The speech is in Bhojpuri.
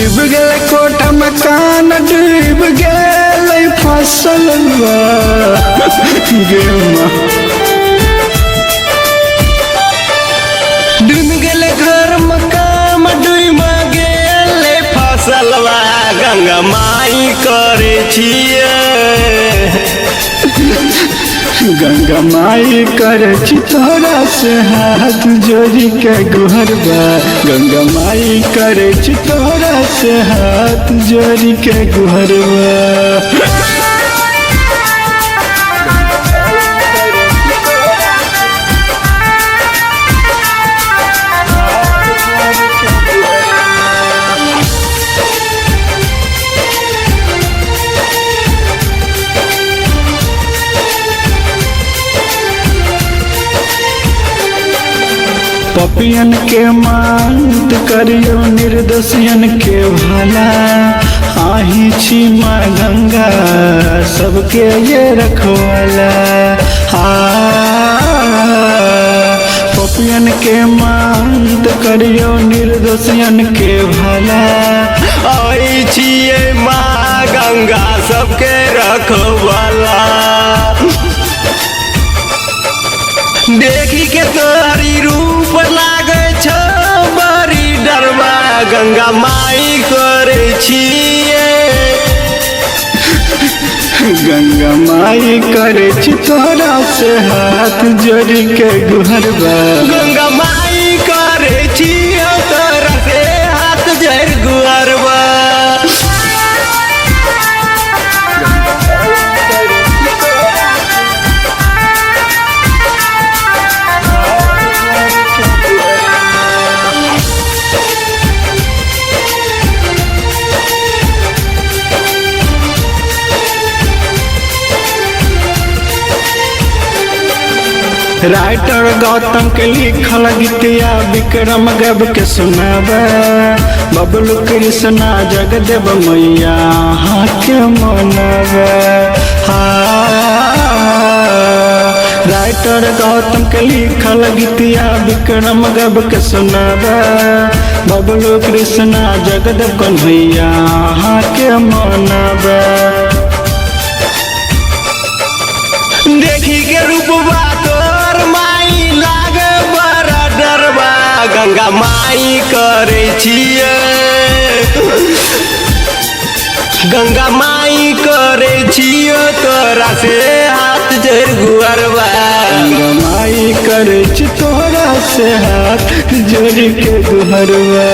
डूब गए कोठा मकान, डूब गए फसल डूब गए घर मकान, डूब गए फसलवा गंगा माई करे छिए। गंगा माई करे तोरा से हाथ जोड़ी के गुहरबा, गंगा माई करे तोरा से हाथ जोड़ी के गुहरबा। पपियन के मांत करियो, निर्दोषियन के भला, आही छी माँ गंगा सबके ये रखवाला। पपियन के मांत करियो, निर्दोषियन के भला, आई छिए माँ गंगा सबके रखवाला। देखी के तोहरी रूप लागे छ बड़ी डरवा, गंगा माई करे छिए। गंगा माई करे तोरा से हाथ जोड़ी के गुहरबा, गंगा माई करे छिए तोरा से हाथ जोड़ गुहरबा। राइटर गौतम के लिखल गीतिया विक्रम गब के सुनाबे, बबलू कृष्णा जगदेव मैया के मनाबे। राइटर गौतम के लिखल गीतिया विक्रम गब के सुनाबे, बबलू कृष्णा जगदेव कन्हैया के मनाबे। देखी के रूपवा तोर माई लागे बड़ा डरवा, गंगा माई करे छिए। गंगा माई करे छिए तोरा से हाथ जोड़ गुहरबा, गंगा माई करे तोरा से हाथ जोड़ के गुहरबा।